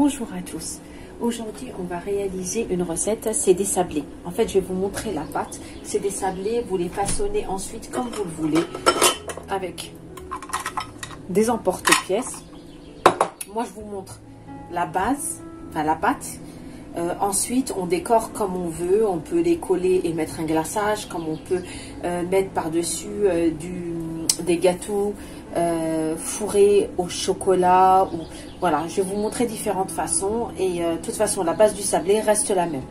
Bonjour à tous. Aujourd'hui, on va réaliser une recette, c'est des sablés. En fait, je vais vous montrer la pâte. C'est des sablés, vous les façonnez ensuite comme vous le voulez, avec des emporte-pièces. Moi, je vous montre la base, enfin la pâte. Ensuite, on décore comme on veut. On peut les coller et mettre un glaçage, comme on peut mettre par-dessus des gâteaux fourrés au chocolat. Ou, voilà, je vais vous montrer différentes façons. Et de toute façon, la base du sablé reste la même.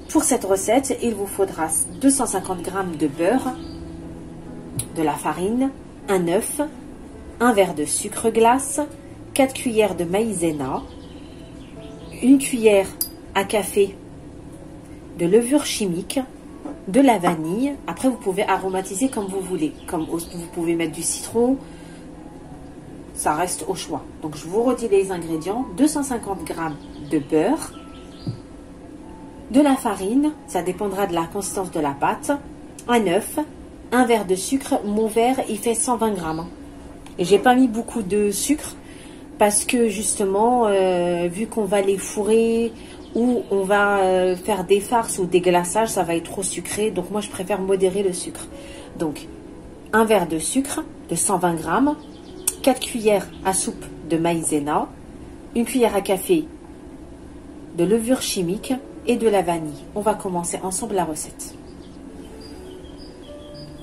Pour cette recette, il vous faudra 250 g de beurre, de la farine, un œuf, un verre de sucre glace, 4 cuillères de maïzena, une cuillère à café de levure chimique, de la vanille. Après, vous pouvez aromatiser comme vous voulez. Comme vous pouvez mettre du citron. Ça reste au choix. Donc, je vous redis les ingrédients. 250 g de beurre, de la farine. Ça dépendra de la consistance de la pâte. Un œuf, un verre de sucre. Mon verre, il fait 120 g. Et j'ai pas mis beaucoup de sucre. Parce que justement, vu qu'on va les fourrer ou on va faire des farces ou des glaçages, ça va être trop sucré. Donc moi, je préfère modérer le sucre. Donc, un verre de sucre de 120 g, 4 cuillères à soupe de maïzena, une cuillère à café de levure chimique et de la vanille. On va commencer ensemble la recette.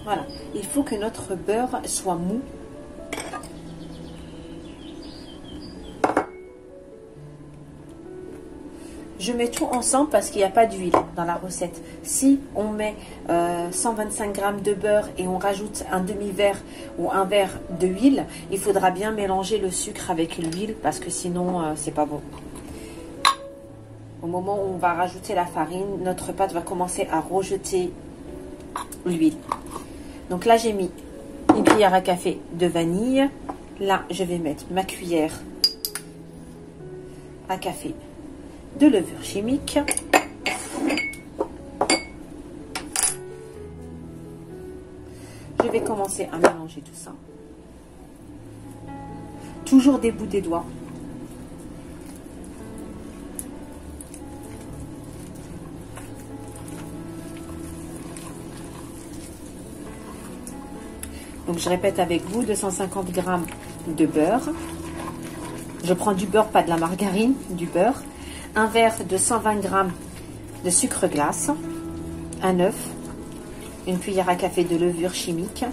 Voilà, il faut que notre beurre soit mou. Je mets tout ensemble parce qu'il n'y a pas d'huile dans la recette. Si on met 125 g de beurre et on rajoute un demi-verre ou un verre d'huile, il faudra bien mélanger le sucre avec l'huile parce que sinon, c'est pas bon. Au moment où on va rajouter la farine, notre pâte va commencer à rejeter l'huile. Donc là, j'ai mis une cuillère à café de vanille. Là, je vais mettre ma cuillère à café de levure chimique. Je vais commencer à mélanger tout ça. Toujours des bouts des doigts. Donc je répète avec vous, 250 g de beurre. Je prends du beurre, pas de la margarine, du beurre. Un verre de 120 g de sucre glace, un œuf, une cuillère à café de levure chimique,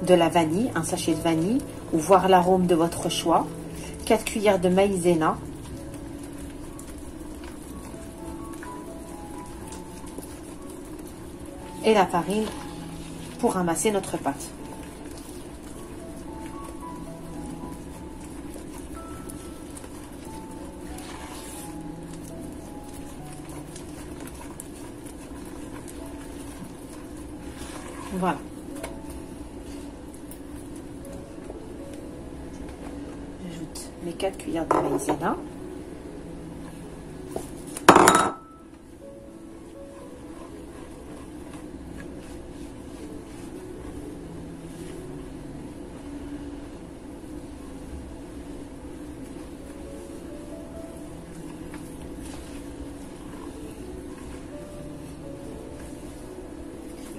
de la vanille, un sachet de vanille, ou voir l'arôme de votre choix, 4 cuillères de maïzena, et la farine pour ramasser notre pâte. Voilà. J'ajoute mes 4 cuillères de maïzena.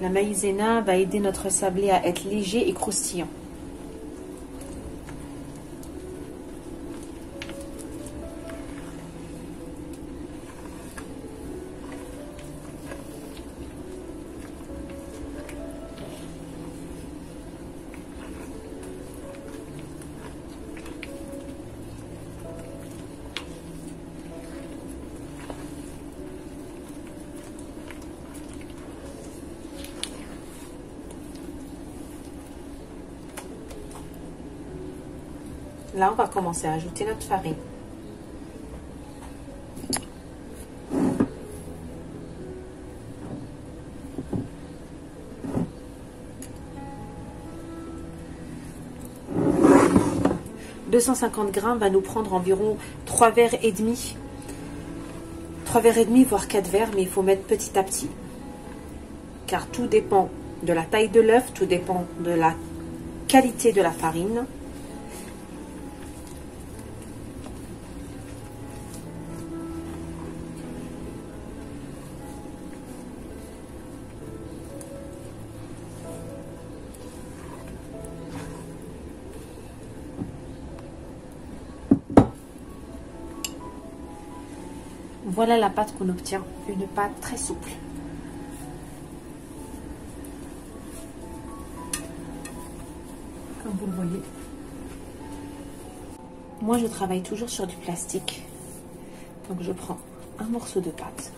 La maïzena va aider notre sablé à être léger et croustillant. Là, on va commencer à ajouter notre farine. « 250 g va nous prendre environ 3 verres et demi. 3 verres et demi, voire 4 verres, mais il faut mettre petit à petit. Car tout dépend de la taille de l'œuf, tout dépend de la qualité de la farine. Voilà la pâte qu'on obtient, une pâte très souple. Comme vous le voyez. Moi, je travaille toujours sur du plastique. Donc, je prends un morceau de pâte.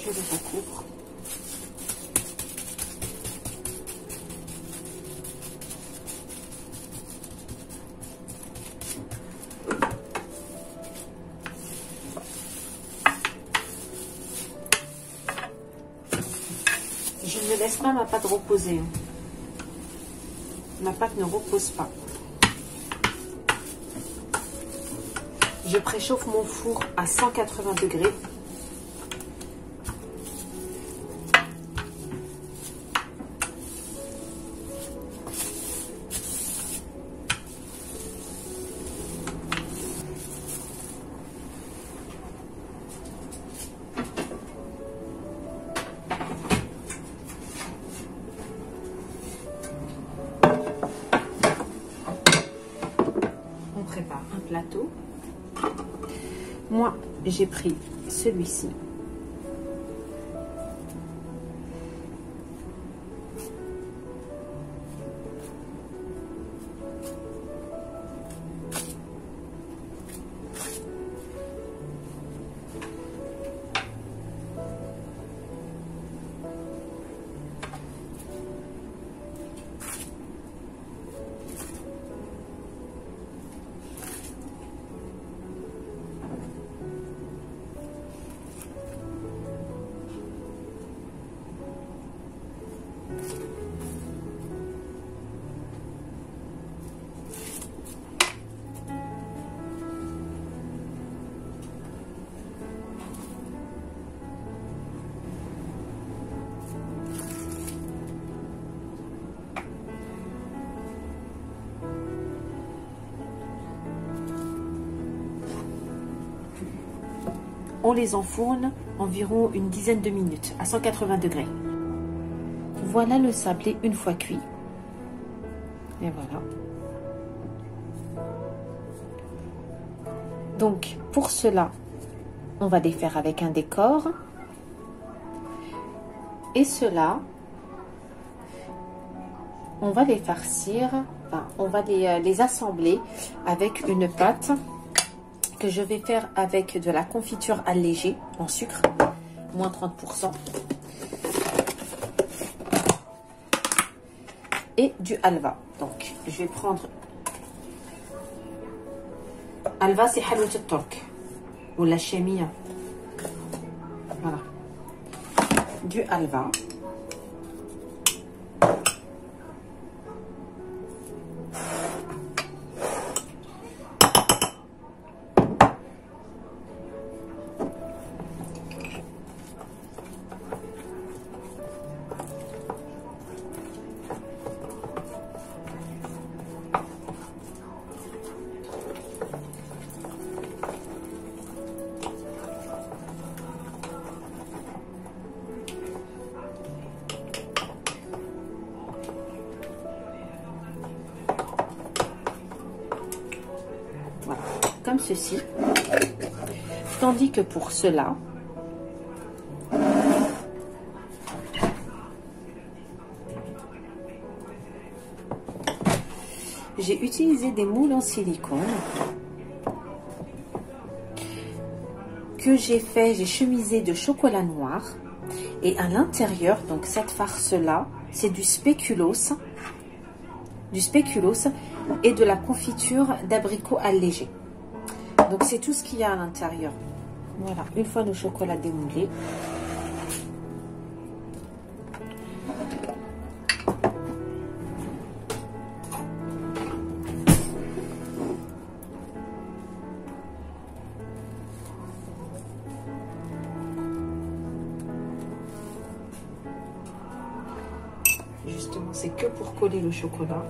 Je le recouvre. Je ne laisse pas ma pâte reposer. Ma pâte ne repose pas. Je préchauffe mon four à 180 degrés. On prépare un plateau. Moi, j'ai pris celui-ci. On les enfourne environ une dizaine de minutes à 180 degrés. Voilà le sablé une fois cuit. Et voilà. Donc, pour cela, on va les faire avec un décor. Et cela, on va les farcir, enfin, on va les assembler avec une pâte que je vais faire avec de la confiture allégée en sucre, moins 30%. Et du halva. Donc, je vais prendre... Halva, c'est halwa al-turk. Ou la chémia. Voilà. Du halva. Comme ceci, tandis que pour cela, j'ai utilisé des moules en silicone que j'ai chemisé de chocolat noir, et à l'intérieur, donc cette farce là, c'est du spéculoos et de la confiture d'abricot allégé. Donc c'est tout ce qu'il y a à l'intérieur. Voilà, une fois le chocolat démoulé. Justement, c'est que pour coller le chocolat.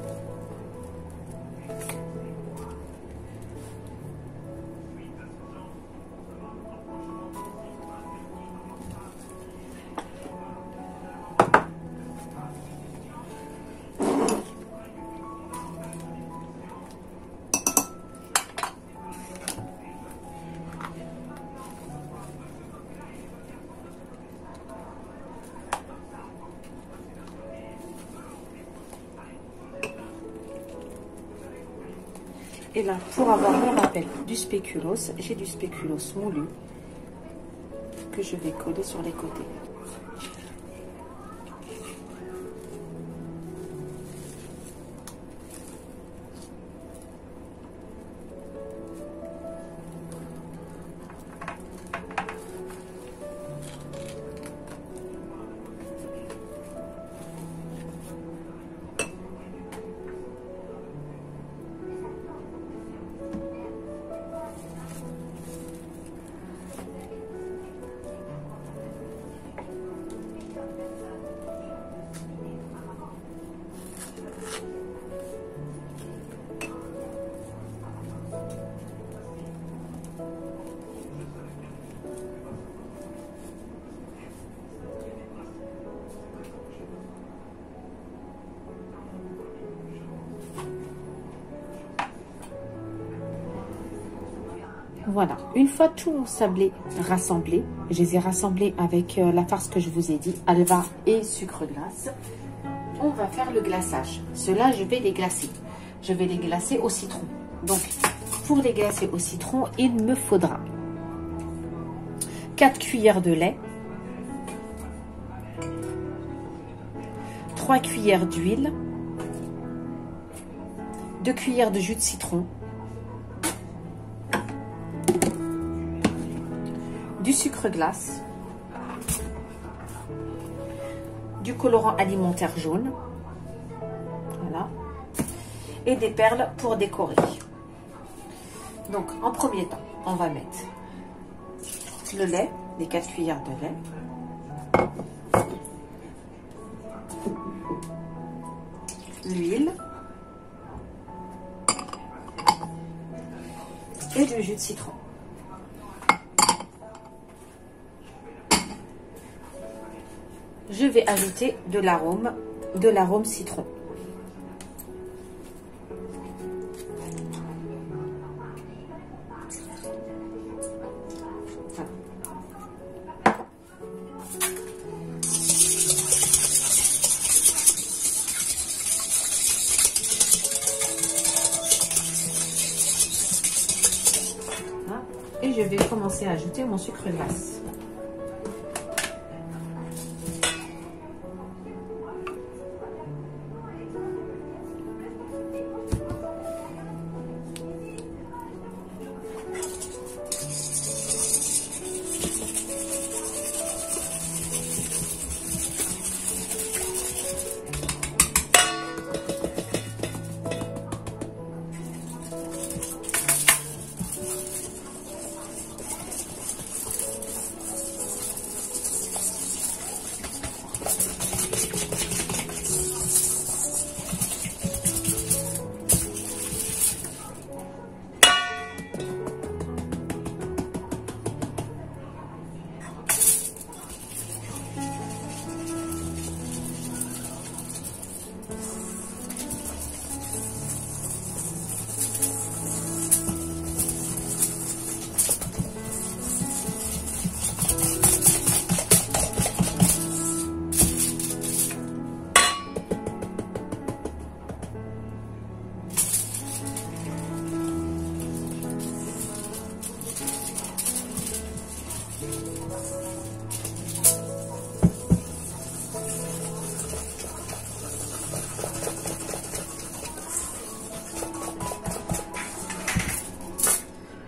Et là, pour avoir mon rappel du spéculoos, j'ai du spéculoos moulu que je vais coller sur les côtés. Voilà, une fois tout mon sablé rassemblé, je les ai rassemblés avec la farce que je vous ai dit, halva et sucre glace. On va faire le glaçage. Ceux-là, je vais les glacer. Je vais les glacer au citron. Donc, pour les glacer au citron, il me faudra 4 cuillères de lait, 3 cuillères d'huile, 2 cuillères de jus de citron, du sucre glace, du colorant alimentaire jaune, voilà, et des perles pour décorer. Donc, en premier temps, on va mettre le lait, les 4 cuillères de lait, l'huile et le jus de citron. Je vais ajouter de l'arôme citron. Voilà. Voilà. Et je vais commencer à ajouter mon sucre glace.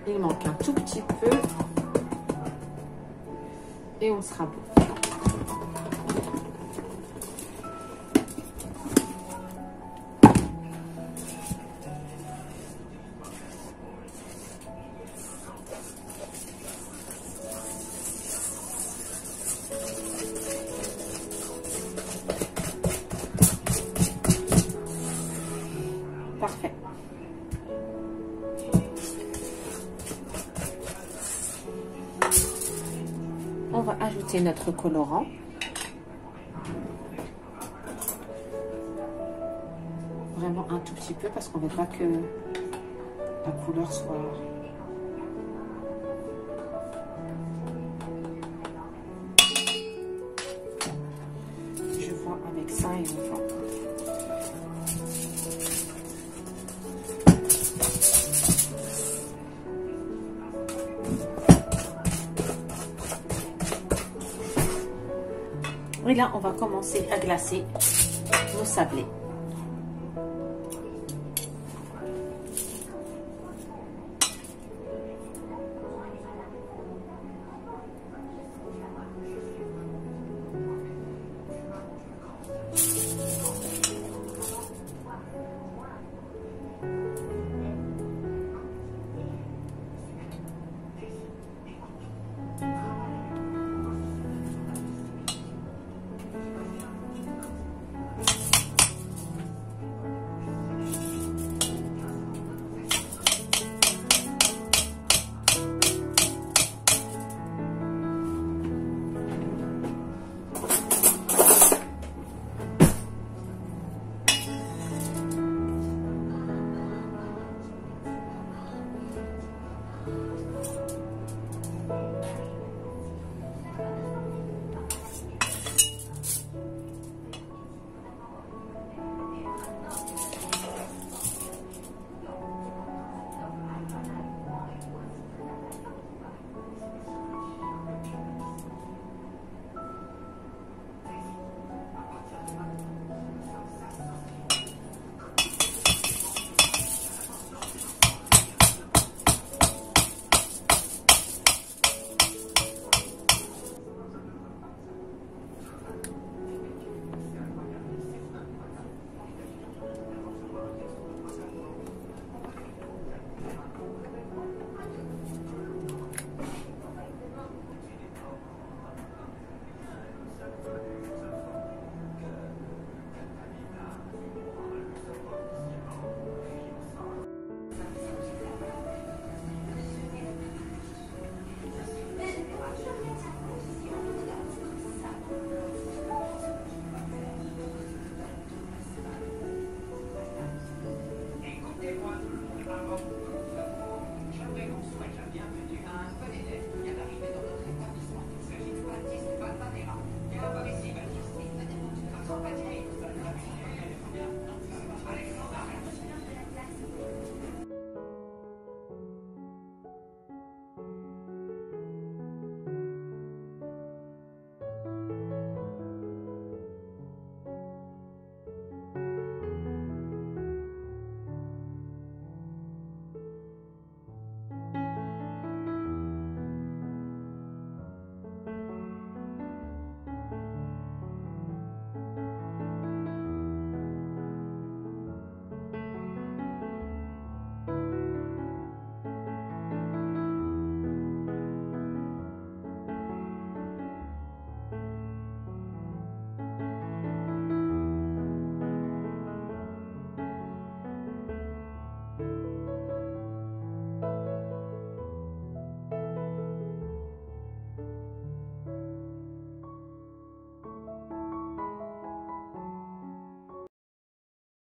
Il manque un tout petit peu et on sera bon. Parfait. On va ajouter notre colorant. Vraiment un tout petit peu parce qu'on ne veut pas que la couleur soit... Je vois avec ça et on voit. Et là, on va commencer à glacer nos sablés.